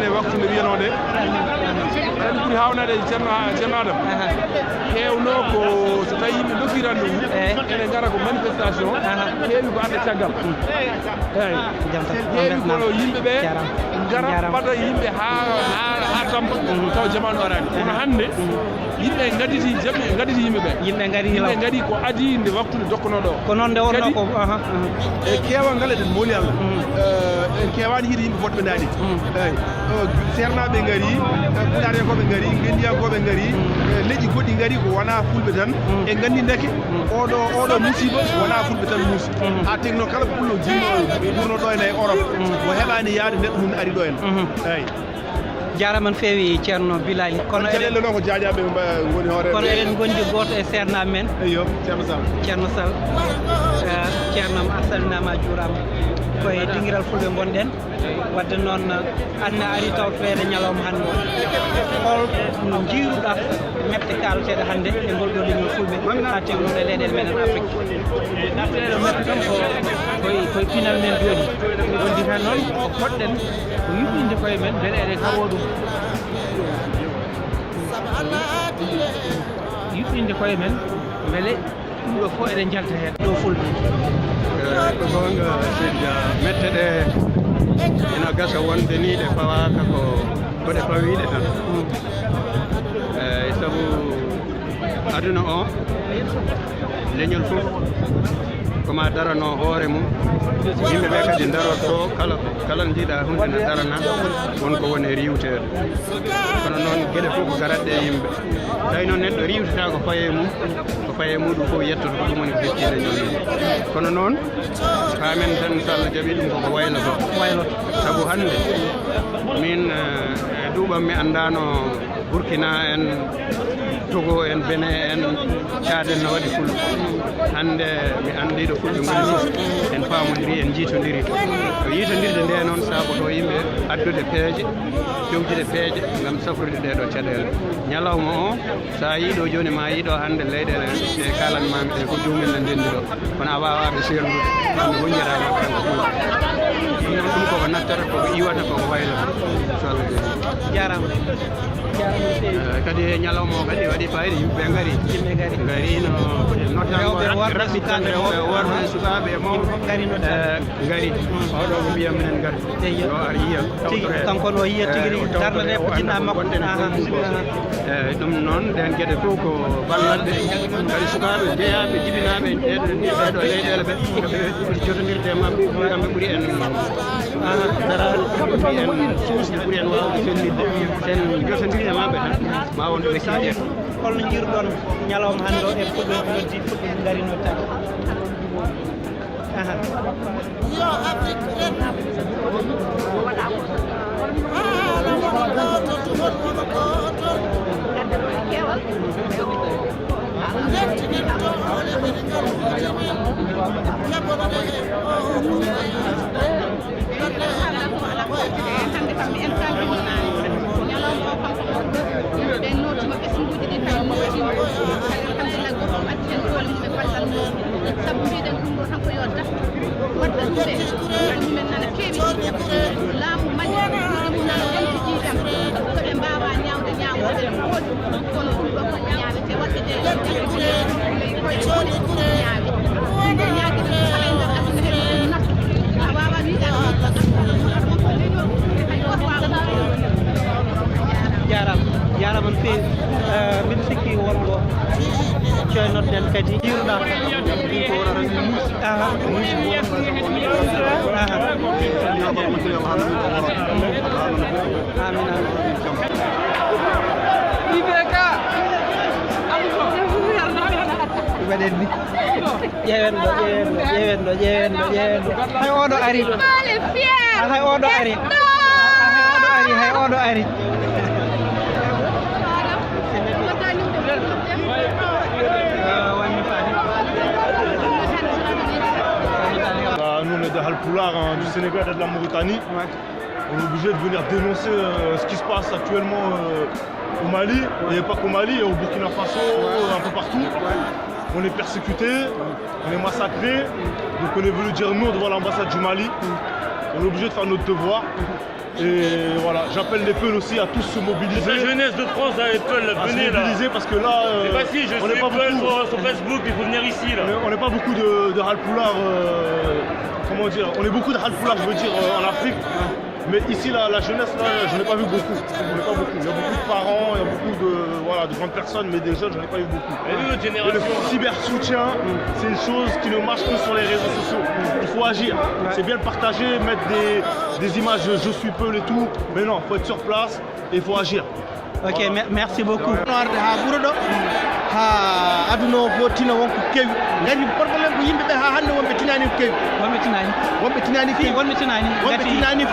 ne waktu nde wiyanode tan ɓuri hawnade ceerno Adam hewno ko so tawi yimɓe dokkiran ɗum ene gara ko manifestation heewi ko ande caggal heewi ko yimɓeɓe gara mbaɗa yimɓe ha tampa taw jamanu arani kono hande yimɓe gaditi yimɓeɓe yimɓe gadi ko adi nde waktude dokkonoɗo ko noon nde wonno ko e keewal ngal eɗen mooli Allah en kewani hiide yimɓe fotɓe daani eyi sernaɓe gaari pularekoɓe gaari gendiyankoɓe gaari leƴƴi goɗɗi gaari ko wona fulɓe tan e gandi deke oɗo musiba wona fulɓe tan muusi ha tegno kala pullo jinno ɓurno ɗo ene Europe mo heɓani yaade neɗɗo mum ari ɗo en eyi jarama no feewi ceerno Bilali kono caɗele noon ko jajaɓe goni hoore kono eɗen gondi goto e sernaɓe men eyo ceerno Sall ceerno a salminama a juurama koye dinguiral fulɓe gonɗen wadde noon anne ari tawtoreede ñalawma hannde hol no jiiruɗa mefte kalateɗe hannde e ngol ɗo leñol fulɓe ha tewnude leyɗele meɗen Afrique ɗeɗo mefte kam koye pinal men joni wondi tan noon ko poɗɗen ko yuɓɓinde koye men beele eɗen kawo ɗum yuɓɓinde koye men beele ɗum ɗo fof eɗen jalta hen ɗo fulɓe ko gonga sirja mette ɗe ina gasa wonde ni ɗe fawaka ko ɗe fawiɗe tan eyi saabu aduna o leñol fof koma darano hoore mum yimɓeɓe kadi darotto kala jiiɗa hunde ne darana wonko woni riwtere kono noon gueɗe fof ko garatɗe e yimɓe tawi noon neɗɗo riwtata ko faye mum ko faye muɗum fof yettoto ko ɗum woni firtide ñol kono noon paamen tan so Allah jaaɓi ɗum koko wayloto saabu hannde min duuɓam mi anndano Burkina en Togo en Benin en Tchad no waɗi fulɓe hannde mi anndiɗo fulɓe ngoni fof en paamodiri en jiitodiri to yiitodirde nde noon saaboto yimɓe addude peeje jowjide peeje ngam safrude ɗeɗo caɗele ñalawma o sa yiiɗo joni ma yiiɗo hannde leyɗele e kalanmami ɗe ko jomumen ne ndendiro kono a wawaɓe serdude hande wonjirama kanko ɗum koko nattata koko iwata koko waylata so Allah jarama kadi e ñalawma o kadi waɗi fayida yimɓeɓe gari no notanmo worɓe sukaɓe e mawɓe gari oɗo ko mbiyam minen gari o ar yiya kanko no yiya tigui rigui darnade ko jinna makko eyyi ɗum noon ɗen gueɗe fof ko ballatɓe kadi sukaɓe jeeyaɓe jibinaɓe ɗeɗo leyɗele ɓe ɓe jotodirde mabɓe kamɓe ɓuuri en darade ɓuuri en suusde ɓuuri en wawde fellidde sen jotodiri e mabɓe tan ma won ɗo ɓe holno jiiruɗon ñalawma hannde o e fulɓe noddi fulɓe darino tagi sabu mbiɗen ɗum ɗo tan ko yo daf wadda ɗuɓe yimɓe nana keewi laamu majje ɗum nana ƴentiji tan koɓe mbawa ñawde ñawoɓe woodi kono ɗum ɗo ko ñaawete waɗde koye woni ñaawi ɗe ñaagi ɗum kala e nder aduna heɓe nat a wawa wiɗa jarama no feewi mbiɗa sikki wongo coynotɗen kadi jiiruɗa waɗen ni ƴeewen ɗo hay oɗo ari hay oɗo ari Nous on est de Halpoulard, du Sénégal et de la Mauritanie. Ouais. On est obligé de venir dénoncer ce qui se passe actuellement au Mali, et pas qu'au Mali, et au Burkina Faso, un peu partout. On est persécutés, on est massacrés, donc on est venu dire non devant l'ambassade du Mali. On est obligé de faire notre devoir. Et voilà, j'appelle les Peuls aussi à tous se mobiliser. La jeunesse de France à Peuls, venez là. Mobiliser parce que là, on n'est pas beaucoup sur Facebook, il faut venir ici là. On n'est pas beaucoup de Halpulaar, comment dire, on est beaucoup de Halpulaar, je veux dire, en Afrique. Mais ici, la jeunesse, là, je n'ai pas vu beaucoup. Il y a beaucoup de parents, il y a beaucoup de grandes personnes, mais des jeunes, je n'en ai pas vu beaucoup. Et le cyber-soutien, c'est une chose qui ne marche que sur les réseaux sociaux. Il faut agir. C'est bien de partager, mettre des images je suis Peul et tout, mais non, il faut être sur place et il faut agir. Ok, voilà. Merci beaucoup. ha aduna o fof tina wonko kewi gandi probléme ko yimɓeɓe ha hande wonɓe tinani ko kewi wonɓe tinani kewi wonɓe tinani ko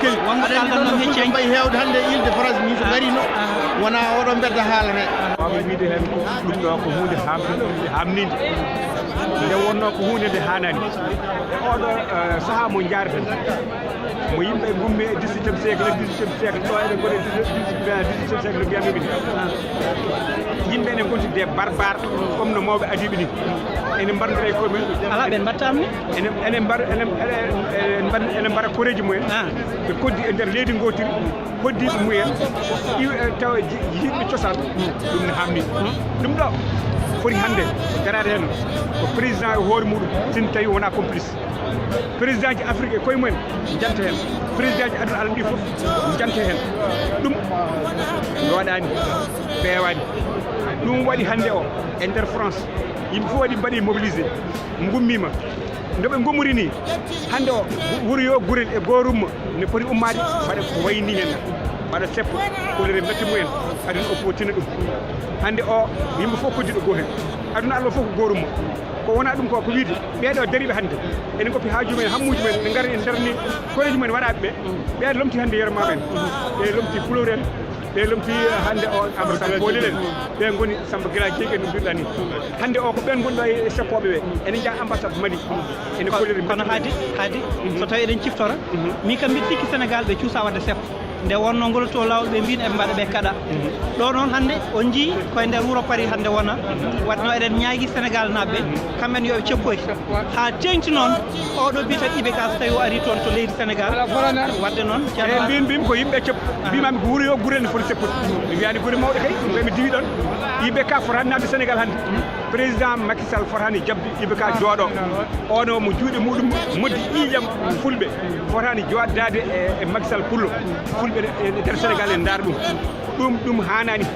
kewi aɗa mbayi hewde hande Île de France ni so garino wona oɗo bedda haalate wawɓe wiide hen ko ɗum ɗo ko hunde hamnide nde wonno ko hunde nde hanani oɗo saaha mo jareten mo yimɓe gummi e 17e siècle ɗo eɗen goni 18e siècle mbiyamiɓe ni yimɓe ene gonti des barbares comme no mawɓe adiɓe ni ene mbarndira e koyemumen ala ɓe mbattamni ene mbaɗa koreji mumen ɓe koddi e nder leydi gotiri hoddiɓe mumen taw yimɓe cosaan ɗum ne hamni ɗum ɗo foti hannde darade hen ko président e hoore muɗum sin tawi wona complice président ji Afrique e koye mumen janta hen président ji aduna alam ɗi fof janta hen ɗum waɗani ɓeewani ɗum waɗi hannde o e nder France yimɓe fof waɗi mbaɗi mobilisé gummima nde ɓe gummori ni hannde o wuuro yo gurel e gorumma ne poti ummade waɗa ko wayni hen waɗa seppo kolere mette mumen aduna o fof tina ɗum hannde o yimɓe fof koddiɗo goto hen aduna Allah fof ko gorumma ko wona ɗum ko wiide ɓeeɗo dariɓe hannde ene goppi haaju men hammuji men ɓe ngari e darni koyeji men waɗaɓe ɓe ɓeeɗo lomti hannde yeero mamen ɓe lomti Fulor en ɓe lomti hannde o ambassade Bolel en ɓe goni Samba Gila Dieng en no mbiruɗa ni hannde o ko ɓen gonɗo e sappoɓe ɓe ene jaa ambassade Mali ene kolleri kono haadi so tawi eɗen ciftora min kam mbiɗa sikki Sénégal ɓe cuusa wadde seppo nde wonno ngol to lawol ɓe mbino eɓe mbaɗa ɓe kaɗa ɗo noon hannde on jii koye nder wuuro Paris hannde wona wadno eɗen ñaagui Sénégal naɓɓe kamɓen yoɓe cekkoy ha tengti noon oɗo biyeten IBK so tawi o ari toon to leydi Sénégal wadde noon e mbimi ko yimɓe ceppo mbimami ko wuuro yo guure ne foti seppude mi wiyani guure mawɗe kay ɓemi diwi ɗon IBK fotani nadde Sénégal hannde président Macky Sall fotani jabde IBK jooɗo ono mo juuɗe muɗum moddi ƴiƴam fulɓe fotani joɗdade e Macky Sall pullo fulɓe nder Sénégal en ndaara ɗum hanani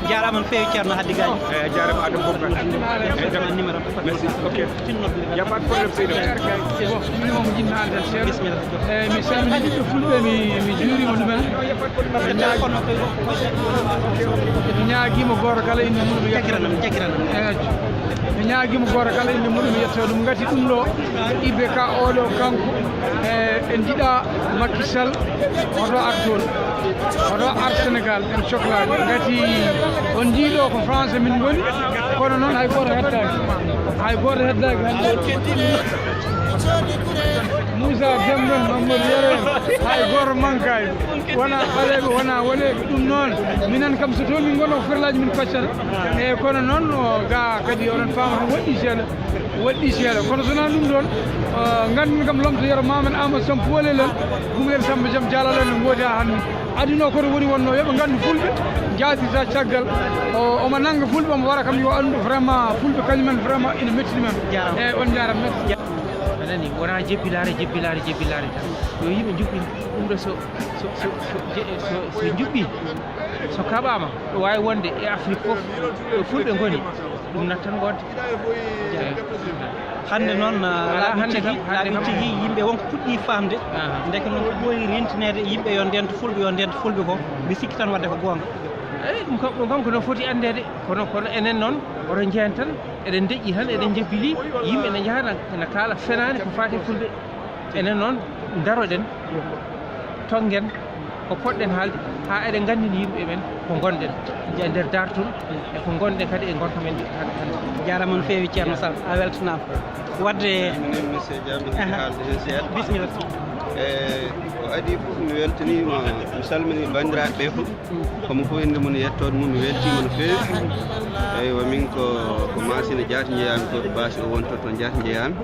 jarama no fewi ceerno Haddi Gaye jarama Adam Boubacar numéro merci ok ya pas de problème seydo c'est bon minimo mo jinno haalde ceerno bismillah mi salmini ɓiɓɓe fulɓe mi juurima ɗumen mi ñaaguima goto kala inde muɗum jagiranam mi ñaaguima goto kala inde muɗum yetto ɗum gati ɗum ɗo IBK oɗo kanko en jiiɗa Macky Sall oto ar toon oto ar Sénégal en cohlade gati on jiiɗo ko France min goni kono noon hay goto heddaki hande Moussa Demben Mamadou Yero en hay goto mankani wona ɓaleɓe wona woneɓe ɗum noon minen kam so toon min gonno ko ferlaji min paccata e kono noon ga kadi oɗon faama tan waɗɗi seeɗa kono sona ɗum ɗon gandumi kam lomto Yero Mamadou Amadou Sam Poolel en Gumel Samba Jam Dialal en no gooti ha hannde aduna koto woni wonno yooɓe gandu fulɓe jaatita caggal omo nanga fulɓe omo wara kam yo andu vraiment fulɓe kañumen vraiment ina metti ɗumen e on jaram merci anani wona jebbilare tan yo yimɓe juɓɓi ɗum ɗo so juɓɓi so kaɓama ɗo wawi wonde e Afrique foof ɗo fulɓe goni ɗum nattan gonde hannde noon laaɓi tigui yimɓe wonko puɗɗi famde deke noon ko ɓooyi rentinede yimɓe yo ndento fulɓe ko mi sikki tan wadde ko gonga eyyi ɗum kam ko no foti andede kono enen noon oto jehen tan eɗen deƴƴi tan eɗen jebbili yimɓe ne jaaha ne kaala fenani ko fati fulɓe enen noon daroɗen tonggen ko poɗɗen haalde ha eɗen gandini yimɓe men ko gonɗen e nder dartol e ko gonɗen kadi e gonka men hande jarama no fewi ceerno Sall a weltanama wadde monsieur Diaby haalde hen seeɗa bisimilla ko adi fof mi weltanima mi salmini bandiraɓe ɓe fof komo fof inde mum yettode mum mi weltima no feewi eywa min ko masina jaati jeeyami to basi o wonto to jaati jeeyami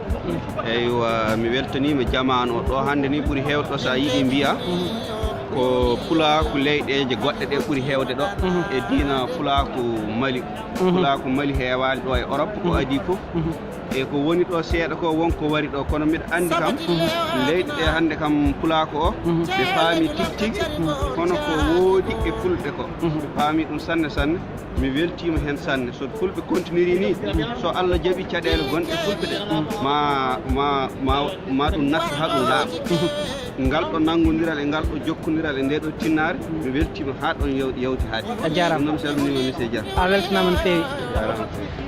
eywa mi weltanima jamanu o ɗo hande ni ɓuuri hewde ɗo sa yiiɗi mbiya ko pulaku leyɗeje goɗɗe ɗe ɓuuri hewde ɗo e diina pulaku Mali pulaku Mali heewani ɗo e Europe ko adi fof e ko woni ɗo seeɗa ko wonko wari ɗo kono mbiɗa andi kam leyɗe ɗe hannde kam pulaako o ɓe paami tig kono ko woodi e fulɓe ko ɓe paami ɗum sanne sanne mi weltima hen sanne so fulɓe continue ni so Allah jaɓi caɗele gonɗe fulɓe ɗe ma ɗum natta ha ɗum laaɓa ngal ɗo nanggodiral e ngal ɗo jokkodiral e nde ɗo tinnare mi weltima ha ɗon yewti haade a jarama ɗum noon mi salminima monsieur Dia a weltanama no feewi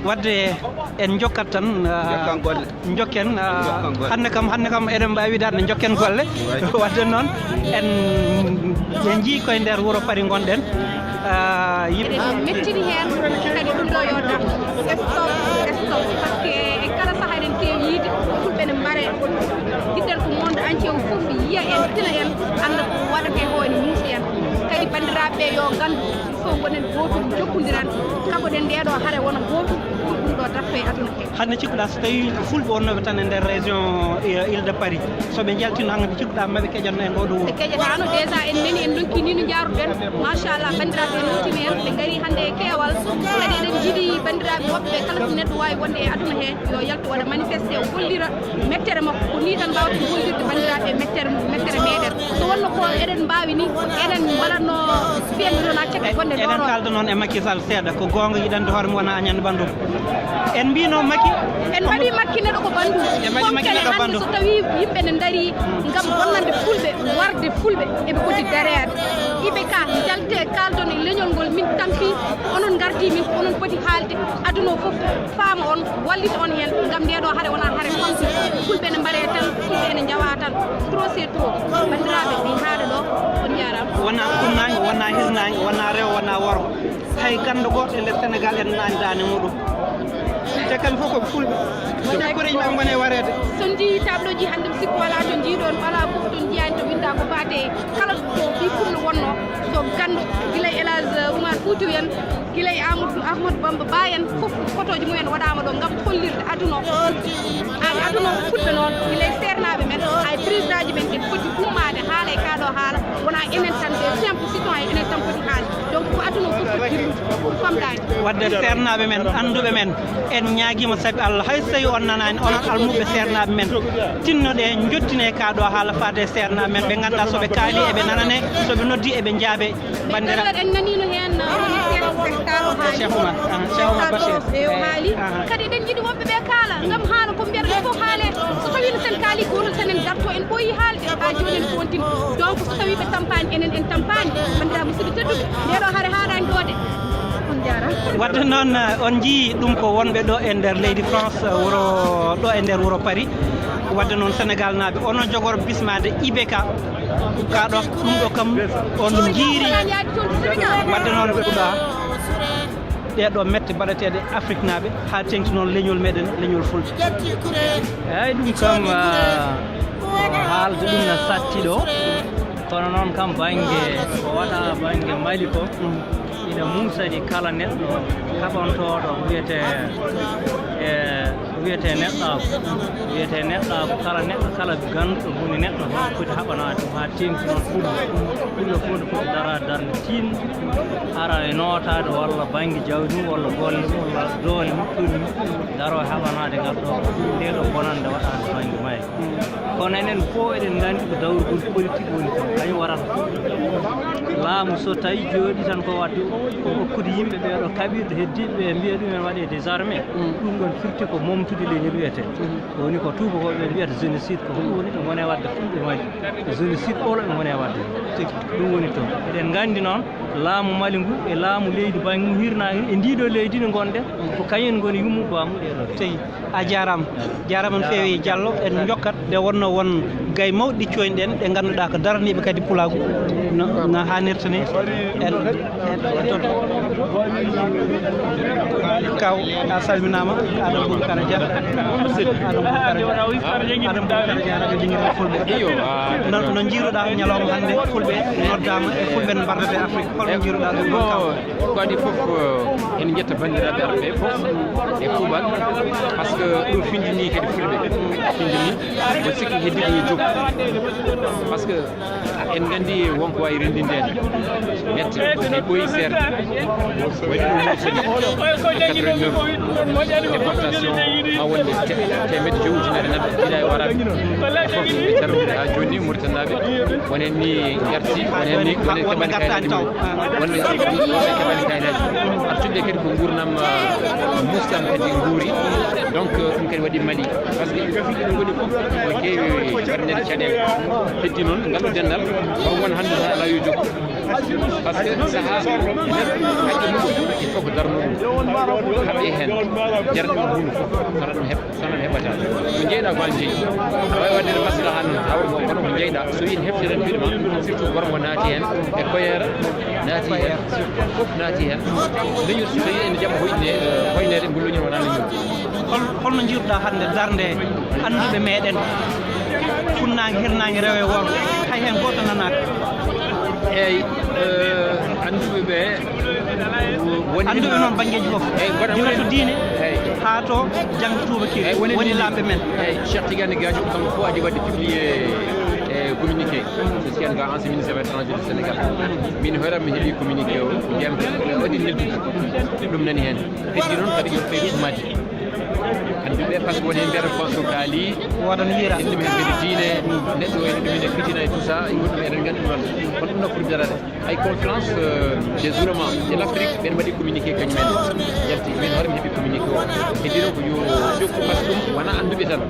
wadde en jokkat tan jokkan golle jokken hannde kam eɗen mbawi widade ne jokken golle wadde noon en jii koye nder wuuro Paris gonɗen yimɓe mettini hen kadi ɗum ɗo yo dam stop par ce que e kala saaha eɗen kewi yiide fulɓe ne mbaare giɗɗen ko monde entier o fof yiya en tina en anda ko waɗate ko ene muusi en kadi bandiraɓe yo gandu fof gonen gotum jokkodiran kaɓoɗen ndeɗo haare wona gotum pour ɗum ɗo dafto e aduna he hande cikkuɗa so tawi fulɓe wonnoɓe tan e nder région Île de Paris soɓe jaltino hannde cikkuɗa maɓe keƴatno en ɗo ɗo wuuro ɓe keƴatano déjà en nani en donki ni no jaruɗen machallah bandiraɓe en notimi en ɓe gaari hannde e keewal kadi eɗen jiiɗi bandiraɓe woɓɓe kala so neɗɗo wawi wonde e aduna he yo yaltu waɗa manifesté o hollira mettere makko ko ni tan mbawata hollirde bandiraɓe mettere meɗen so wonno ko eɗen mbawi ni eɗen waɗatno fiyande ɗon ha caggal gonɗe ɗo eɗen kalda noon e Macky Sall seeɗa ko gonga yiɗande hoore mum wona añande bandum en mbino Macky en mbaɗi Macky neɗɗo ko bandum hande so tawi yimɓe ne daari gam bonnande fulɓe warde fulɓe eɓe poti darede iɓe ka jalte kaldon e leñol ngol min tampi onon gardi min onon poti haalde aduna o foof faama on wallita on hen gam ndeɗo haare wona haare famsi fulɓe ne mbaɗe tan fulɓe ene jawa tan trop c'est trop bandiraɓe mi haade ɗo on jarama wona kumnague wona hisnague wona rew wona worgo hay ganda goto e nder Sénégal en nani dane muɗum te kamɓe fof koɓe fulɓe ɓuri yimɓe gone warede so jii tableau ji hannde mi sikku wala to jiiɗon wala fof ton jiyani to winda ko fate kala to ɓi fulɓe wonno so gandu guilay Elage Oumar Foutiyou en guilay Ahmadou Bamba Ba en fof photoji mumen waɗama ɗo gam hollirde aduna o fulɓe noon guilay sernaɓe men hay président ji men en foti ummade haala e kaɗo haala wona enen tan des simple citoyen enen tan foti haalde donc ko aduna o fof foti pour famɗade wadde sernaɓe men anduɓe men en ñaaguima saabi Allah hay so tawi on nanani onon almuɓe sernaɓe men tinnoɗe jottine kaɗo haala fade sernaɓe men ɓe ganduɗa soɓe kaali eɓe nanane soɓe noddi eɓe jaabe bandiraɓe en nanino hen Cheikh Oumar Bachir o haali kadi eɗen jiiɗi wonɓe ɓe kaala gam haala ko mbiyata fof haale so tawi no sen kaali gotol tan en darto en ɓooyi haalde ha joni en continue donc so tawi ɓe tampani enen en tampani bandiraɓe musidɓe tedduɓe ndeɗo haare haɗani ɗode wadde noon on jii ɗum ko wonɓe ɗo e nder leydi France wuro ɗo e nder wuuro Paris wadde noon Sénégal naaɓe onon jogoro bismade IBK kaɗo ɗum ɗo kam on jiiri wadde noon ɗuɗa ɗeɗo mette mbaɗeteɗe Afrique naaɓe ha tengti noon leñol meɗen leñol fulɓe eyyi ɗum kam haalde ɗum no satti ɗo kono noon kam banggue ko waɗa banggue Mali ko ina muusani kala neɗɗo kaɓantoɗo wiyete neɗɗako kala neɗɗo kala ganduɗo woni neɗɗo noon foti haɓanade ɗum ha tengti noon fulɓe fof ne foti dara darde tin ara e notade walla banggue jawdi mum walla golle mum walla doole mum daro haɓanade ngal ɗo ndeɗo bonande waɗade banggue maayi kono enen fof eɗen gandi ko dawrugol politique woni ko kañum warata laamu so tawi jooɗi tan ko wadde ko hokkude yimɓe ɓeɗo kaɓirɗe heddiɓe ɓe mbiya ɗumen waɗe des armées ɗum ɗon firti ko momtude leñol wiyete woni ko tubakoɓe mbiyata génocide ko ɗum woni ɓe gone wadde fulɓe Mali génocide ɓolo ɓe gone wadde ɗum woni toon eɗen gandi noon laamu Mali ngu e laamu leydi banggue mum hirnaki e ndiɗo leydi no gonɗen ko kañen goni yummu bamu ɗeɗo tawi a jarama no feewi Diallo en jokkat nde wonno won gay mawɗi coyniɗen ɗe ngannduɗaa ko daraniiɓe kadi pulaagu no haanirta ni en toto kaw a salminaama Adama Boubacar Dia radio Dinguirael Fulɓe no jiiruɗaa ñalawma hannde Fulɓe noddaama e Fulɓe no mbardate Afrique holno jiiruɗaa ɗum ɗon kaw ko adi fof en jetta banndiraaɓe arɓe fof e kuuɓal par ce que ɗum findini kadi Fulɓe findini mo sikki heddiɗo yo jog par ce que en nganndi wonko wawi renndindeede mette e ɓoyi seerɗe waɗi ɗum moƴƴini 89 déportation ma wonde temedde joyi ujunere neɗɗo jiɗa e waraɓe fof ɓe tarrude ha joni mauritanaɓe wonen ni garti wonen ni wonen keɓani kayitaji wonne keɓani kayitaji artude kadi ko gurnam mustam kadi guuri donc ɗum kadi waɗi mali par ce que fiɗe ɗum goni fof ko keewi warnede caɗele heddi noon ngal ɗo dendal taw won hannde sa ala yo jog par ce que saaha neɗɗo haƴƴe mum il faut ko darno ɗum haɓe hen jarɗe ɗum hunde fof sona ɗum sonan heɓata ko jeyɗa ko an jeeyi a wawi waddede maslaha noon hawre mo kono ko jeyɗa so yin heftiren fiɗma surtout gormo naati hen e koyere naati hen fof naati hen leñol so tawi ene jaɓa hoynede ngol leñol wona leñol holno jiiruɗa hannde darde annduɓe meɗen funnague hirnague rewe worgo hay hen goto nanaka eyyi annduɓe ɓe woni annduɓe noon banggueji fof gila to diine ha to janggo tubakiri woni lamɓe men eyyi Cheikh Tidiane Gadio kanko fof adi wadde publié e communiqué so ga ancien ministre des étrangers du Sénégal min hoyram mi heeɓi communiqué o jam waɗi neldude ɗum nani hen heddi noon kadi yo fayi ɗummaji annduɓe par ce que woni e nder fonso kaali wodan hiira indi men kadi diine neɗɗo ene ɗumine fitina e tout ça goɗɗum eɗen nganndi ɗum noon kono ɗum naffude darade hay conférence des oulémas de l' Afrique ɓen mbaɗi communiqué kañumen jalti min hoore mi heeɓi communiqué o heddi noon ko yo jokku par ce que ɗum wona annduɓe tan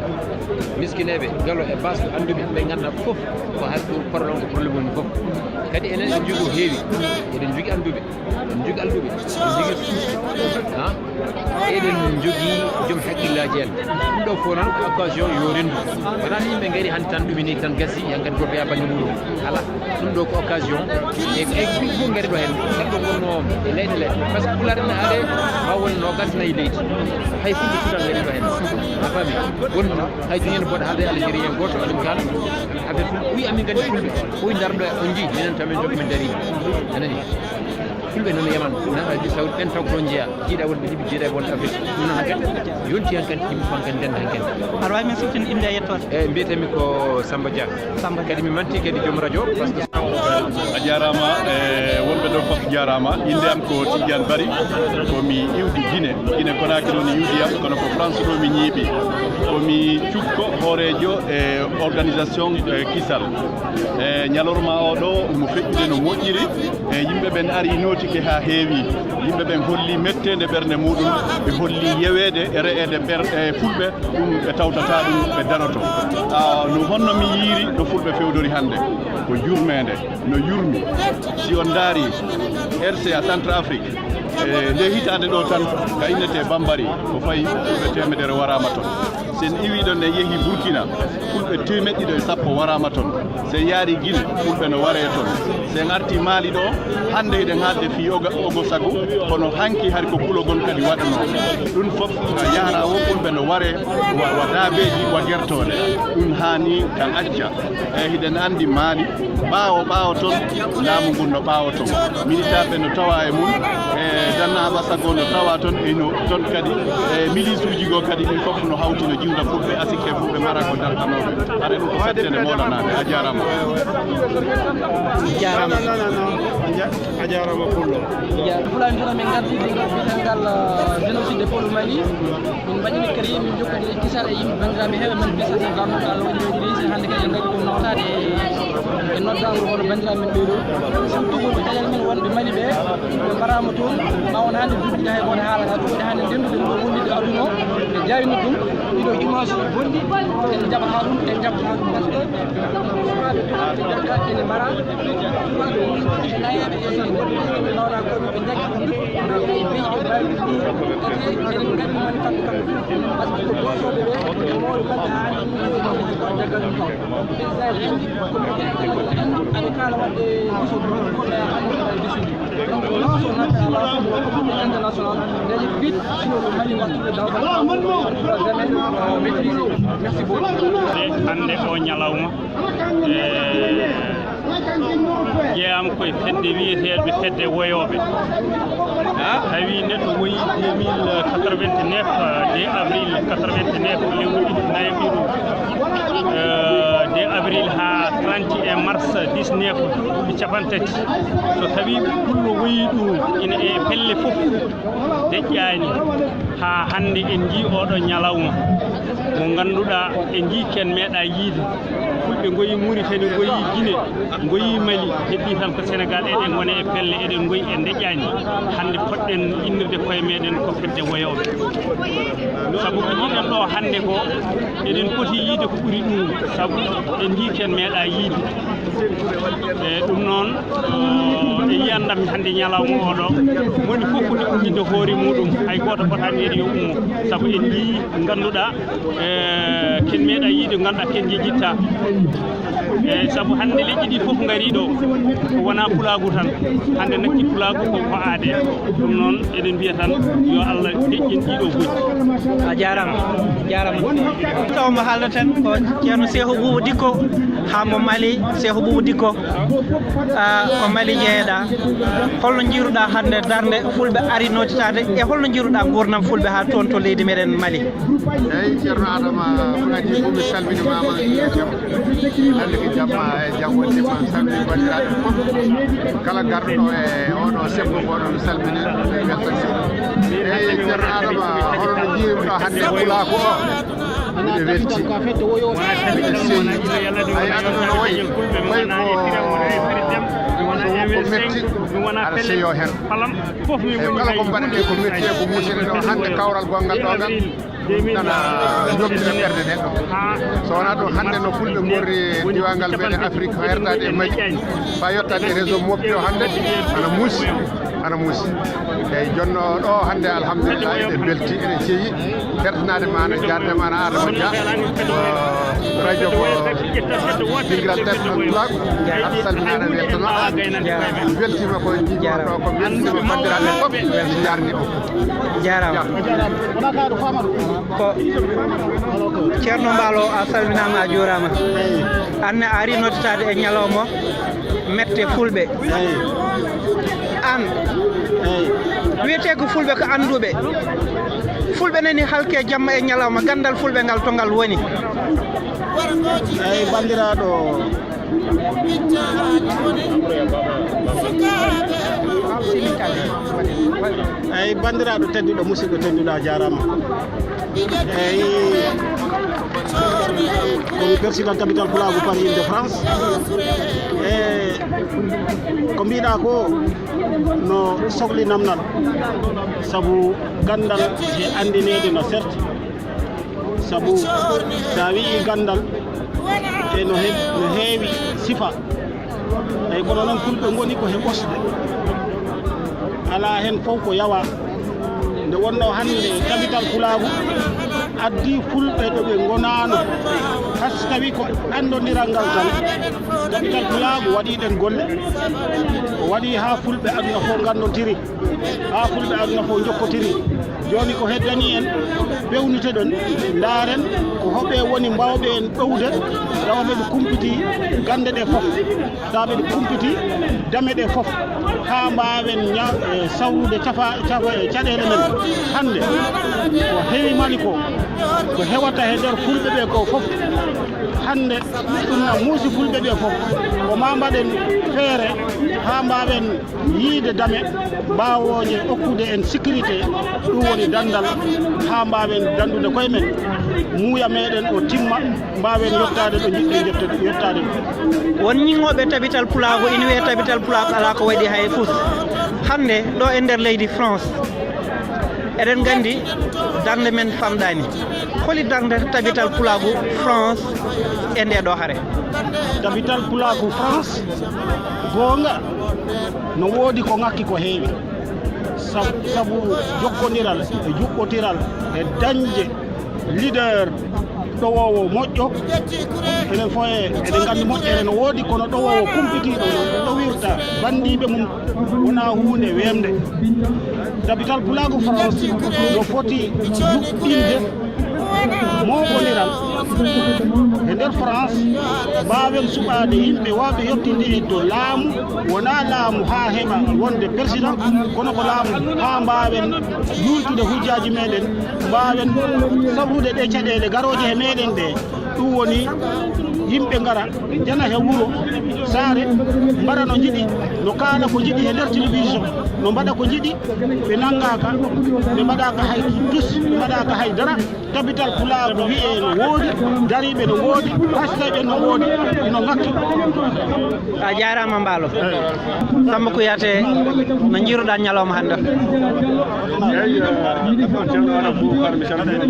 miskineɓe galo e base annduɓe ɓe ngannduɗa fof ko hay ɗum probléme woni fof kadi enen eɗen jogii o heewi eɗen jogii annduɓe eɗen jogii alduɓe eɗen jogii ha eɗen jogii joom haqqillaji en ɗum ɗo fof noon ko occasion yo rendu wona yimɓe ngari hannde tan ɗumini tan gasi hankkadi goto ya banggue muɗum ala ɗum ɗo ko occasion e ɓiɓe fof ngari ɗo hen neɗɗo gonno e leyɗe leyɗe par ce que pulaɗe ne haale ma won no gasnayi leydi hay fulɓe fuutan ngari ɗo hen a faami wonno hay joni en mboɗo haalde algérie en goto aɗum kala affaire fulɓe ɓuyi amin gandi fulɓe ɓuyi darɗo on jii minen tamin jogomin darima anani fulɓe noon yaman taw ɓen taw ko toon jeeya jiiɗa wonɓe liɓi jeeɗa e wonɗe afrique ɗum noon hankkadi yonti hankkadi yimɓe fof hankkadi ndenda hankkadi aɗa wawi min siftinde inde e yettode eyyi mbiyetemi ko Samba Dia kadi mi manti kadi joom radio par ce que a jarama e wonɓe ɗo fof jarama inde am ko Tidiane Bari komi iwdi Guinée Conakry ɗo ni iwdi am kono ko France ɗo mi ñiiɓi komi cukko hoorejo e organisation Kisal e ñalorma oɗo omo feƴƴude no moƴƴiri e yimɓe ɓen ari notike ha heewi yimɓe ɓen holli mettede ɓerde muɗum ɓe holli yewede e re'ede e fulɓe ɗum ɓe tawtata ɗum ɓe daroto no honno mi yiiri no fulɓe fewdori hannde ko jurmede no yurmi si on daari RCA Centre Afrique nde hitande ɗo tan ka innete Bambari ko fayi fulɓe temedere warama toon sen iwiɗon ne yeehi Burkina fulɓe temeɗɗiɗo e sappo warama toon se yaari Guinée fulɓe no ware toon sen arti Mali ɗo hande eɗen haalde fi ogo sago kono hanki hari ko kulogol kadi waɗano ɗum fof yahara o fulɓe no ware wa daabeji wa guertode ɗum hani kan acca e hiɗen andi Mali ɓaawo toon laamu ngun no ɓaawo toon militaire no tawa e mum e Danna Basago no tawa toon e no toon kadi e milice uji go kadi ɗum fof no hawti no jiwda fulɓe asikke fulɓe mara ko dartanoɓe are ɗum ko fettene moɗanade a jarama a jarama pullo fulani jona min gardi ngal génocide pol Mali min mbaɗini kadi min jokkodiri kisal e yimɓe bandiraɓe heeɓe men bisata garnoɓe Allah waɗi leydi hannde kadi en gari ɗum nawtade e noddago hono bandiraɓe men ɓeɗo surtout ɓe dañal men wonɓe Mali ɓe ɓe mbarama toon ma won hannde duɓɓiɗa hay won haalata ɗum hannde ndendude ɗum ɗo wondide aduna o ɓe jayno ɗum ɗiɗo image bonɗi en jaɓata ɗum en jaɓata ɗum par ce que ene mbara layeɓe e lawna koɓe ɓe jaggi ɓe beyi ɓe mbawi ɗi eɗen gandi mani kamɓe kamɓe par ce que ko gotoɓe ɓe mawɗo kamɓe haali jaggal ɗum taw paysage aɓe kala wadde diso koɓe andiɗa disuji donc lance on appel à la communauté internationale d'aller vite sur le Mali wattude dawgal jamais maîtrisé merci beaucoup hande o ñalawma ƴeeyam koye fedde wiyeteɗe fedde woyoɓe tawi neɗɗo woyi 2089 de avril 89 lewru ɗiɗi nayaɓiru de avril ha 31 mars 19 ɗi capantati so tawi pullo woyi ɗum ina e pelle fof deƴƴani ha hande en jii oɗo ñalawma mo ganduɗa en jii ken meeɗa yiide fulɓe goyi Mauritanie goyi Guinée goyi Mali heddi tan ko Sénégal eɗen gone e pelle eɗen goyi e deƴƴani hande poɗɗen innirde koye meɗen ko fedde woyoɓe saabu ko jiɗen ɗo hande ko eɗen poti yiide ko ɓuuri ɗum saabu en jii ken meeɗa yiide e ɗum noon e yiyandam hande ñalawma oɗo woni fof ko umminde hoore muɗum hay goto potani ede yo ummo saabu en jii ganduɗa ken meeɗa yiide ganduɗa ken jejitta e saabu hande leƴƴi ɗi fof gari ɗo ko wona pulagu tan hande nakki pulagu ko aade ɗum noon eɗen mbiya tan yo Allah deƴƴin ɗiɗo goji a jarama tawmo haaldaten ko ceerno Cheikhou Boubou Dicko ha mo Mali Cheikhou Boubou Dicko ko Mali jeeyeɗa holno jiiruɗa hande darde fulɓe ari notitade e holno jiiruɗa gurdam fulɓe ha toon to leydi meɗen Mali eyyi ceerno Adama fulaaji fof mi salminimama jam hande ko jamma e jam wonde ma salmini bandiraɓe fof kala garɗo e oɗo sebbo goɗo mi salmini weltani eyyi ceerno Adama holno jiiruɗa hande pulako o miɗe welti miɗe seyi ay aduna no wayi fayi ko metti aɗa seeyo hen e kala ko mbaɗɗe ko metti e ko musine ɗo hande kawral gongal ɗo ngal nana jomtira ɓerde neɗɗo so wona ɗum hande no fulɓe gorri diwangal meɗen Afrique herdade e Mali fa yettade e réseau moɓɓe o hande ana muusi eyyi jonno ɗo hande alhamdulillah eɗen belti eɗen ceeyi hertanade mana jarde mana Adama Dia radio ko dingiral tesɗon Pulago aɗa salminade weltano weltima ko jiiɗoɗo ko weltima bandiraɓe fof jarni o jarama ko ceerno Mballo a salminama a juurama anne a ari notitade e ñalawma mette fulɓe an wiyete ko fulɓe ko anduɓe fulɓe nani halke jamma e ñalawma gandal fulɓe ngal to ngal woni eyyi bandiraɗo eyyi bandiraɗo tedduɗo musidɗo tedduɗa jarama eyyi komi président capital Pulago Paris Île-de-France e ko mbiɗa ko no sohli namdal saabu gandal e andinede no certes saabu sa wii gandal e no heewi sifa eyyi kono noon fulɓe goni ko he ɓosde ala hen fof ko yawa nde wonno hande capital Pulago addi fulɓe ɗo ɓe gonano has tawi ko andodiral ngal tan capital Pulago waɗiɗen golle o waɗi ha fulɓe aduna fof gandotiri ha fulɓe aduna fof jokkotiri joni ko heddani en pewnite ɗon daren ko hoɓe woni mbawɓe en ɗowde tawa ɓeɓe kumpiti gande ɗe fof tawa ɓeɓe kumpiti dame ɗe fof ha mbawen sawrude caɗele men hande ko heewi Mali ko hewata e nder fulɓe ɓe ko fof hande ɗum na muusi fulɓe ɓe fof ko ma mbaɗen feere ha mbawen yiide dame mbawoje okkude en sécurité ɗum woni dandal ha mbawen dandude koye men muuya meɗen o timma mbawen yettade ɗo jiɗɗen yettade won ñingoɓe tabital Pulago ina wiye tabital Pulago ala ko waɗi hay fus hande ɗo e nder leydi France eɗen gandi darde men famɗani holi darde tabital pulagu France e nde ɗo hare tabital pulagu France gonga no woodi ko ngakki ko heewi sabu jokkodiral e juɓɓotiral e dañde leader ɗowowo moƴƴo enen fof eɗen nganndi moƴƴere no woodi kono ɗowowo kumpitiiɗo no ɗowirta banndiiɓe mum wona huunde weemde tabital pulagu France no foti juɓɓinde moɓoniral e nder France mbawen suɓade yimɓe wawɓe yettinde to laamu wona laamu ha heɓa wonde président kono ko laamu ha mbawen yultude hujjaji meɗen mbawen sabrude ɗe caɗele garoje he meɗen ɗe ɗum woni yimɓe ngara jana he wuuro saare mbaɗa no jiɗi no kaala ko jiɗi e nder télévision no mbaɗa ko jiɗi ɓe nanngaka ɓe mbaɗaka hay tus ɓe mbaɗaka hay dara tabital pulagu wiye no woodi dariɓe no woodi hastaɓe no woodi ino ngakki a jarama Mballo Samba Kouyaté no jiiruɗa ñalawma hannde eyi ceerno Arame Boubacar mi salmini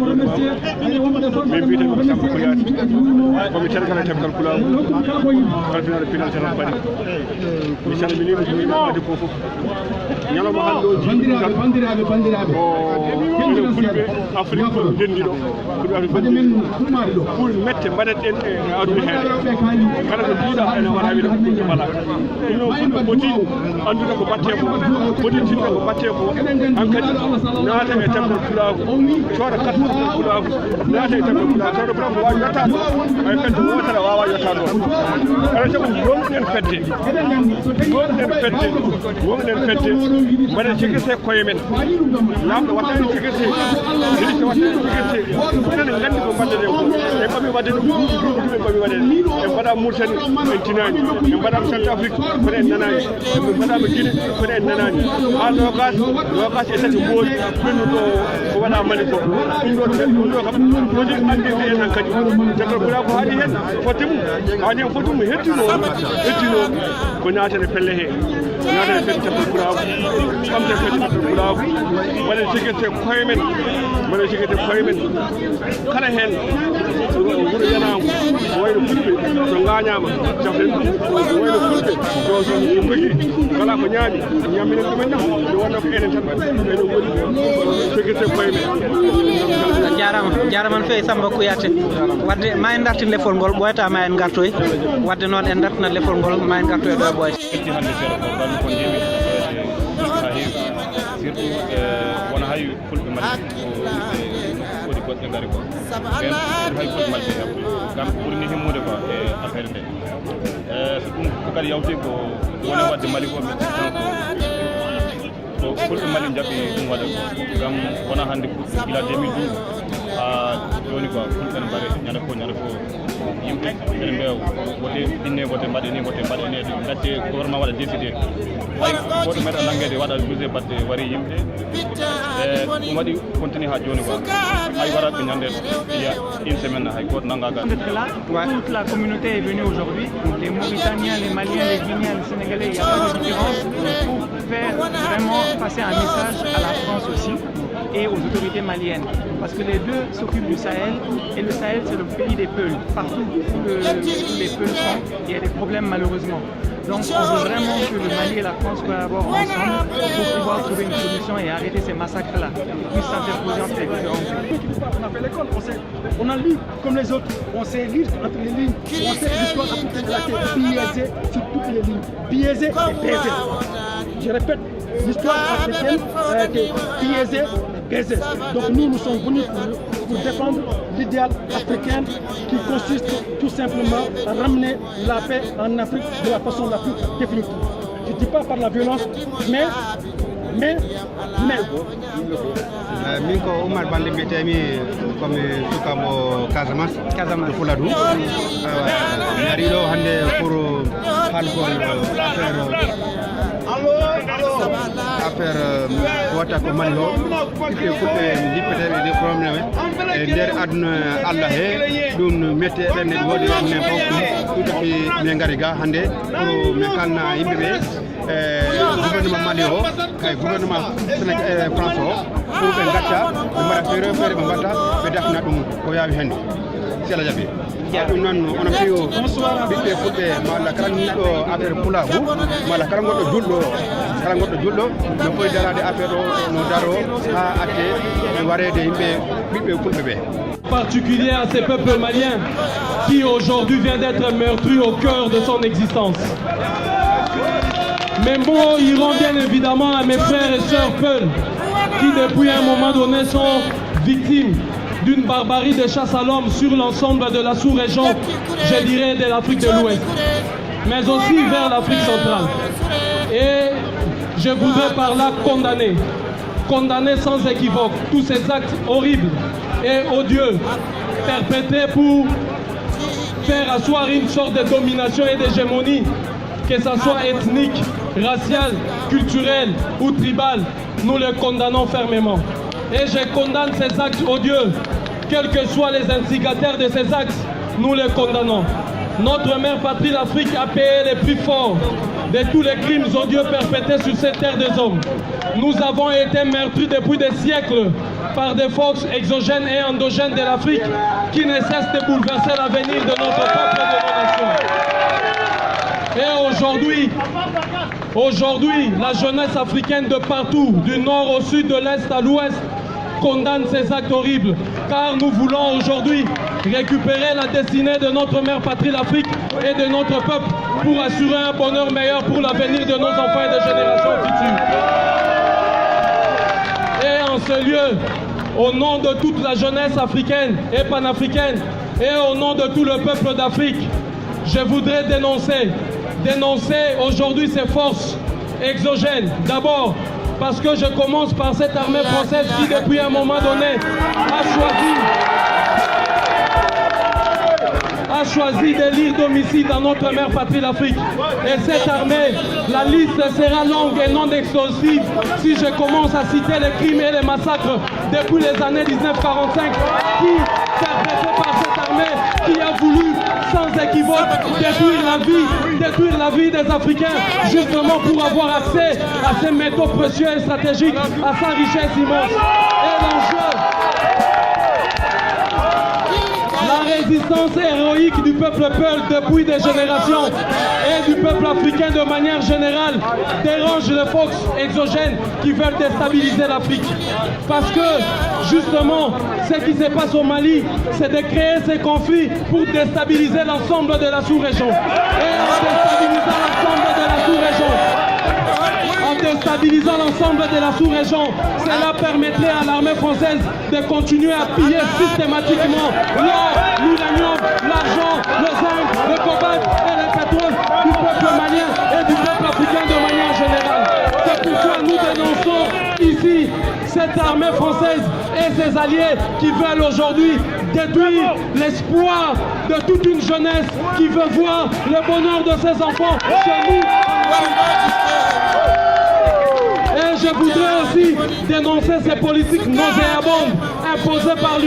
min mbiyetemi Samba Kouyaté komi calkala tabital pulagu kalfinaɗo pinal ceerno Bari mi salminima jumima adi ko fof ñalawma hannde o jiiɗi tan o enen fulɓe Afrique dendiɗo fulɓe Afrique pour mette mbaɗatɗen e aduna heen kala ko mbiɗa ene waɗa wiide ko fulɓe mbaɗa ɗum noon fulɓe poti anndude ko batte ko poti tinde ko batte ko hankkadi naata e tabital pulagu cooda tabital pulagu naata e tabital pulagu cooda pulagu wawi yettade ay fedde wotere wawa yettade ɗon ala sabu wonɗen fedde mbaɗen sécurité koye men lamɗo wattani sécurité ministre wattani sécurité enen nganndi ko mbaɗɗeten ko e ɓami wadde ɗum duuɓi ɓami waɗede en mbaɗama Mauritanie en tinani en mbaɗama Centrafrique kono en nanani en mbaɗama Guinée kono en nanani ha nogas e tati mbooli ɓennuɗo ko waɗa Mali ko ɗum ɗo kam foti andirde en han kadi tabital pulagu ko haali hen fotte mum haali hen fotte mum hettino ko naatane pelle he naatane fedde tabital pulagu ɓamte fedde tabital pulagu waɗen sécurité koye men kala hen wuuro yanango wayno fulɓe so gañama cafren wayno fulɓe so gogui kala ko ñaami ñamminen ɗumen nam nde wonno ko enen tan ene woni sécurité koye men jarama no fewi Samba Kouyaté wadde ma en dartin lefol ngol ɓoyata ma en gartoy wadde noon en dartina lefol ngol ma en gartoy ɗo e ɓoyta hande seeɗa ko ɗanmi ko ndewi ha heewi surtout wona hay fulɓe Mali ko woni goɗɗe ngari ko ɓen hay fulɓe Mali ɓe kamɓe ɓuurni himmude quoi e affaire nde so ɗum ko kadi yawti ko woni wadde Mali ko ɓe ko fulɓe Mali jaɓi ɗum waɗa gam wona hannde gila 2012 ha joni quoi fulɓe ne mbaɗe ñande fof yimɓe ene mbiya wote ɗinne wote mbaɗeni gacce gouvernement waɗa décidé hay goto meeɗa nanguede waɗa jugé badde wari yimɓe e ɗum waɗi continue ha joni quoi hay waraɓe ñande il y a une semaine hay goto nangaga. Toute la communauté est venue aujourd'hui, les Mauritaniens, les Maliens, les Guinéens, les Sénégalais, il n'y a pas de différence, pour faire vraiment passer un message à la France aussi et aux autorités maliennes. Parce que les deux s'occupent du Sahel, et le Sahel c'est le pays des Peuls. Partout où les Peuls sont, il y a des problèmes malheureusement. Donc on veut vraiment que le Mali et la France collaborent ensemble pour pouvoir trouver une solution et arrêter ces massacres-là, qui puissent s'interposer entre les différents pays. On a fait l'école, on a lu comme les autres, on sait lire entre les lignes, on sait que l'histoire africaine a été biaisée sur toutes les lignes, biaisée et baisée. Je répète, l'histoire africaine a été biaisée et baisée. Donc nous sommes venus pour défendre l'idéal africain qui consiste tout simplement à ramener la paix en Afrique de la façon la plus définitive. Je ne dis pas par la violence, mais min ko Oumar Baldé mbiyetemi komi sukabo Casamance to Fuladu mi ari ɗo hannde pour halgol affaire watta ko mali o ɓiɓɓe fulɓe jippeteɓe ɗe probléme e nder aduna Allah he ɗum metteɗen ne woodi men fof ɗum taki min gari ga hannde pour min kalna yimɓeɓe gouvernement mali o e gouvernement France o pour ɓe gacca ɓe mbaɗa feere feere ɓe mbatta ɓe dafna ɗum ko yaawi hannde si Allah jaɓi ɗum noon onon piyo ɓiɓɓe fulɓe malla kala neɗɗo affaire pulagu malla kala goɗɗo julɗo no foyi darade affaire o no daro ha atte e warede yimɓe ɓiɓɓe fulɓe ɓe particulier à ces peuples maliens qui aujourd'hui vient d'être meurtri au cœur de son existence. Mes mots iront bien évidemment à mes frères et sœurs Peuls qui depuis un moment donné sont victimes d'une barbarie de chasse à l'homme sur l'ensemble de la sous-région, je dirais de l'Afrique de l'Ouest, mais aussi vers l'Afrique centrale. Et je voudrais par là condamner sans équivoque tous ces actes horribles et odieux perpétrés pour faire asseoir une sorte de domination et d'hégémonie, que ce soit ethnique, raciale, culturelle ou tribale. Nous les condamnons fermement. Et je condamne ces actes odieux, quels que soient les instigateurs de ces actes, nous les condamnons. Notre mère patrie, l'Afrique, a payé les prix forts de tous les crimes odieux perpétrés sur cette terre des hommes. Nous avons été meurtris depuis des siècles par des forces exogènes et endogènes de l'Afrique qui ne cessent de bouleverser l'avenir de notre peuple et de nos nations. Et aujourd'hui, la jeunesse africaine de partout, du nord au sud, de l'est à l'ouest, condamne ces actes horribles, car nous voulons aujourd'hui récupérer la destinée de notre mère patrie, l'Afrique, et de notre peuple, pour assurer un bonheur meilleur pour l'avenir de nos enfants et des générations futures. Et en ce lieu, au nom de toute la jeunesse africaine et panafricaine, et au nom de tout le peuple d'Afrique, je voudrais dénoncer aujourd'hui ces forces exogènes. D'abord, parce que je commence par cette armée française qui, depuis un moment donné, a choisi d'élire domicile dans notre mère patrie, l'Afrique. Et cette armée, la liste sera longue et non exhaustive si je commence à citer les crimes et les massacres depuis les années 1945 qui, perpétrés par cette armée qui a voulu sans équivoque détruire la vie des Africains justement pour avoir accès à ces métaux précieux et stratégiques, à sa richesse immense. Et l'enjeu, la résistance héroïque du peuple Peul depuis des générations et du peuple africain de manière générale dérange les forces exogènes qui veulent déstabiliser l'Afrique. Parce que justement, ce qui se passe au Mali, c'est de créer ces conflits pour déstabiliser l'ensemble de la sous-région. Et en déstabilisant l'ensemble de la sous-région, cela permettrait à l'armée française de continuer à piller systématiquement l'or, l'uranium, l'argent, le zinc, le cobalt et le pétrole du peuple malien et du peuple africain de manière générale. C'est pourquoi nous dénonçons ici cette armée française et ses alliés qui veulent aujourd'hui détruire l'espoir de toute une jeunesse qui veut voir le bonheur de ses enfants chez nous. Et je voudrais aussi dénoncer ces politiques nauséabondes imposées par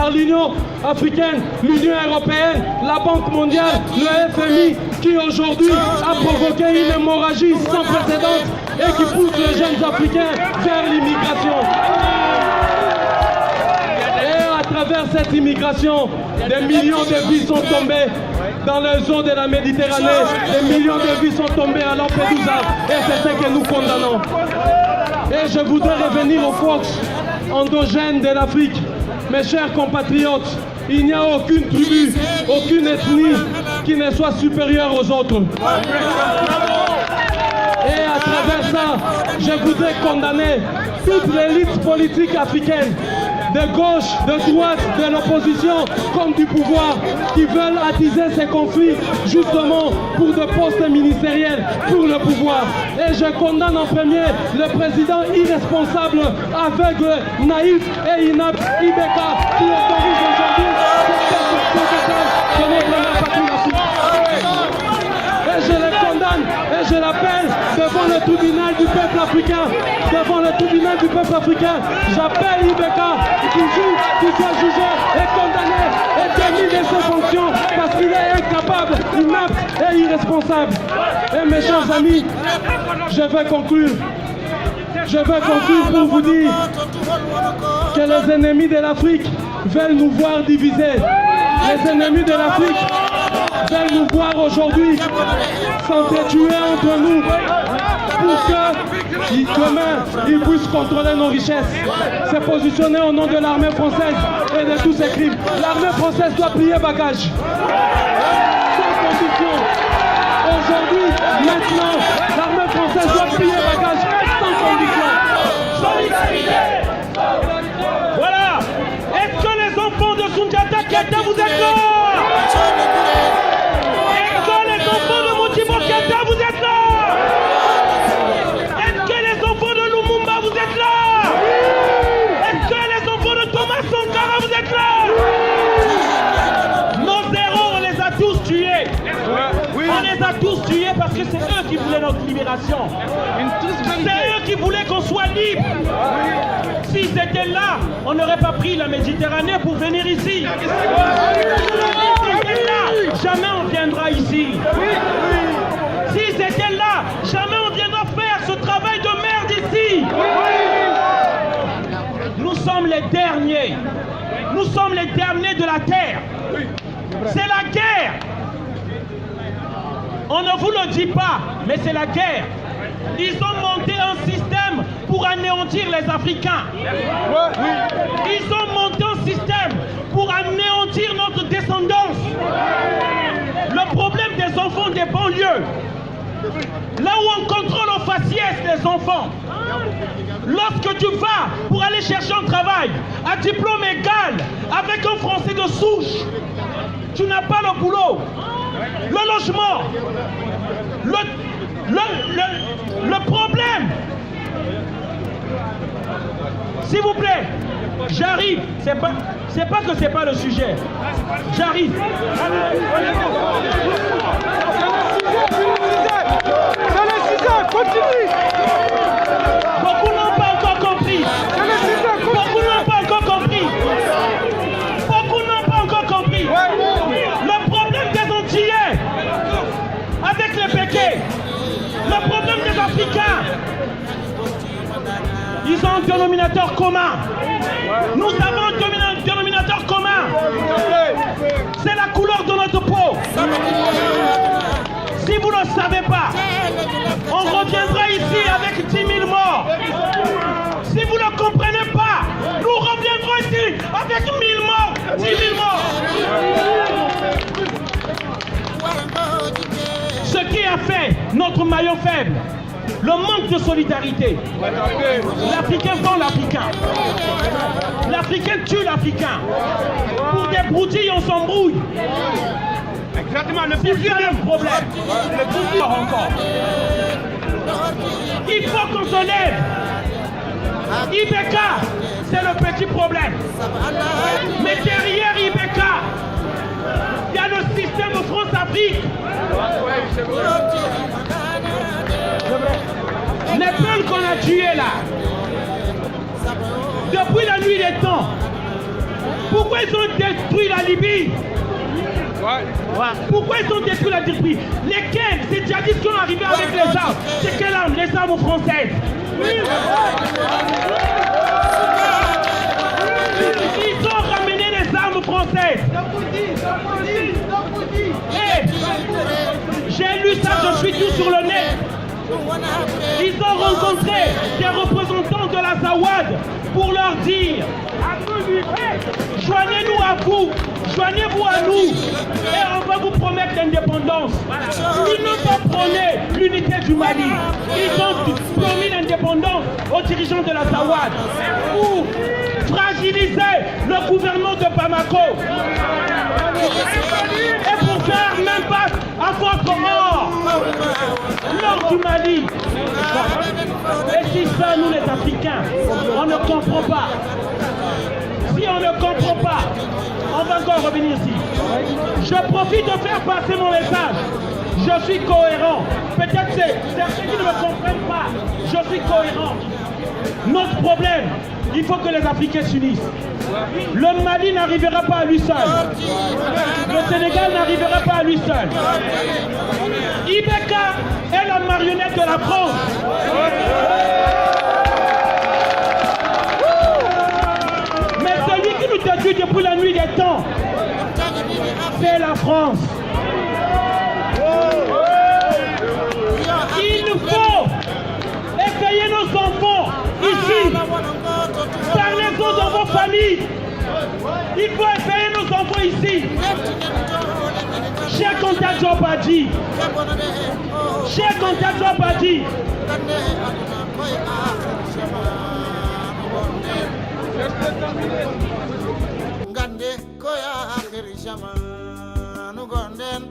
l'Union africaine, l'Union européenne, la Banque mondiale, le FMI, qui aujourd'hui a provoqué une hémorragie sans précédent et qui pousse les jeunes Africains vers l'immigration. Et à travers cette immigration, des millions de vies sont tombées dans les eaux de la Méditerranée, des millions de vies sont tombées à Lampedusa et c'est ce que nous condamnons. Et je voudrais revenir aux forces endogènes de l'Afrique. Mes chers compatriotes, il n'y a aucune tribu, aucune ethnie qui ne soit supérieure aux autres. Et à travers ça, je voudrais condamner toute l'élite politique africaine, de gauche, de droite, de l'opposition, comme du pouvoir, qui veulent attiser ces conflits justement pour des postes ministériels, pour le pouvoir. Et je condamne en premier le président irresponsable, aveugle, naïf et inapte, Ibeka, qui autorise aujourd'hui cette de notre patrie. Et je le condamne Antoine et je l'appelle devant le tribunal du peuple africain. Devant le tribunal du peuple africain, j'appelle Ibeka qu'il soit jugé et condamné et démis de ses fonctions parce qu'il est incapable, inapte et irresponsable. Et mes chers amis, je vais conclure. Je vais conclure pour vous dire que les ennemis de l'Afrique veulent nous voir divisés. Les ennemis de l'Afrique veulent nous voir aujourd'hui s'entretuer entre nous pour que demain ils puissent contrôler nos richesses. Se positionner au nom de l'armée française et de tous ses crimes. L'armée française doit plier bagage. Sans condition. Aujourd'hui, maintenant, l'armée française doit plier bagage sans condition. Solidarité. Voilà. Est-ce que les enfants de Soundiata Keita, vous êtes là? Est-ce que les enfants de Modibo Keita, vous êtes là? Est-ce que les enfants de Lumumba, vous êtes là? Est-ce que les enfants de Thomas Sankara, vous êtes là? Nos héros, on les a tous tués. On les a tous tués parce que c'est eux qui voulaient notre libération. C'est eux qui voulaient qu'on soit libre. S'ils étaient là, on n'aurait pas pris la Méditerranée pour venir ici. S'ils étaient là, jamais on viendra ici. S'ils étaient là, jamais on viendra faire ce travail de merde ici. Nous sommes les derniers. Nous sommes les derniers de la terre. C'est la guerre. On ne vous le dit pas, mais c'est la guerre. Ils ont monté un système pour anéantir les Africains. Ils ont monté un système pour anéantir notre descendance. Le problème des enfants des banlieues, là où on contrôle au faciès les enfants, lorsque tu vas pour aller chercher un travail à diplôme égal avec un Français de souche, tu n'as pas le boulot. Le logement, le problème. S'il vous plaît, j'arrive. C'est pas que c'est pas le sujet. J'arrive. Continue. Beaucoup n'ont pas encore compris. Beaucoup n'ont pas encore compris. Beaucoup n'ont pas encore compris. Le problème des Antillais avec les Békés, le problème des Africains, ils ont un dénominateur commun. Nous avons un dénominateur commun. C'est la couleur de notre peau. Si vous ne le savez pas, on reviendra ici avec 10 000 morts. Si vous ne comprenez pas, nous reviendrons ici avec 1000 morts, 10 000 morts. Ce qui a fait notre maillon faible, le manque de solidarité. L'Africain vend l'Africain. L'Africain tue l'Africain. Pour des broutilles, on s'embrouille. Exactement, le problème. Le pouvoir encore. Il faut qu'on se lève. Ibeka, c'est le petit problème. Mais derrière Ibeka, il y a le système France-Afrique. Les peuples qu'on a tués là, depuis la nuit des temps, pourquoi ils ont détruit la Libye? Pourquoi ils ont détruit la Libye? Lesquels? Ces djihadistes qui sont arrivés avec les armes. C'est quelles armes? Les armes françaises. Ils ont ramené les armes françaises. Et j'ai lu ça, je suis tout sur le net. Ils ont rencontré des représentants de la Zawad pour leur dire: joignez-nous à vous, joignez-vous à nous et on va vous promettre l'indépendance. Ils n'ont pas prôné l'unité du Mali. Ils ont promis l'indépendance aux dirigeants de la Zawad pour fragiliser le gouvernement de Bamako et pour faire même pas à votre mort l'or du Mali. Et si ça, nous les Africains, on ne comprend pas. Si on ne comprend pas, on va encore revenir ici. Je profite de faire passer mon message. Je je suis cohérent. Peut-être c'est certains qui ne me comprennent pas. Je suis cohérent. Notre problème, il faut que les Africains s'unissent. Le Mali n'arrivera pas à lui seul. Le Sénégal n'arrivera pas à lui seul. Ibeka est la marionnette de la France. Mais celui qui nous détruit depuis la nuit des temps, c'est la France. Il nous faut éveiller nos enfants ici. Parlez-en dans vos familles. Il faut éveiller nos enfants ici. Cher Anta Diop a dit. Cher Anta Diop a dit. Gande koya akhir zaman gonden.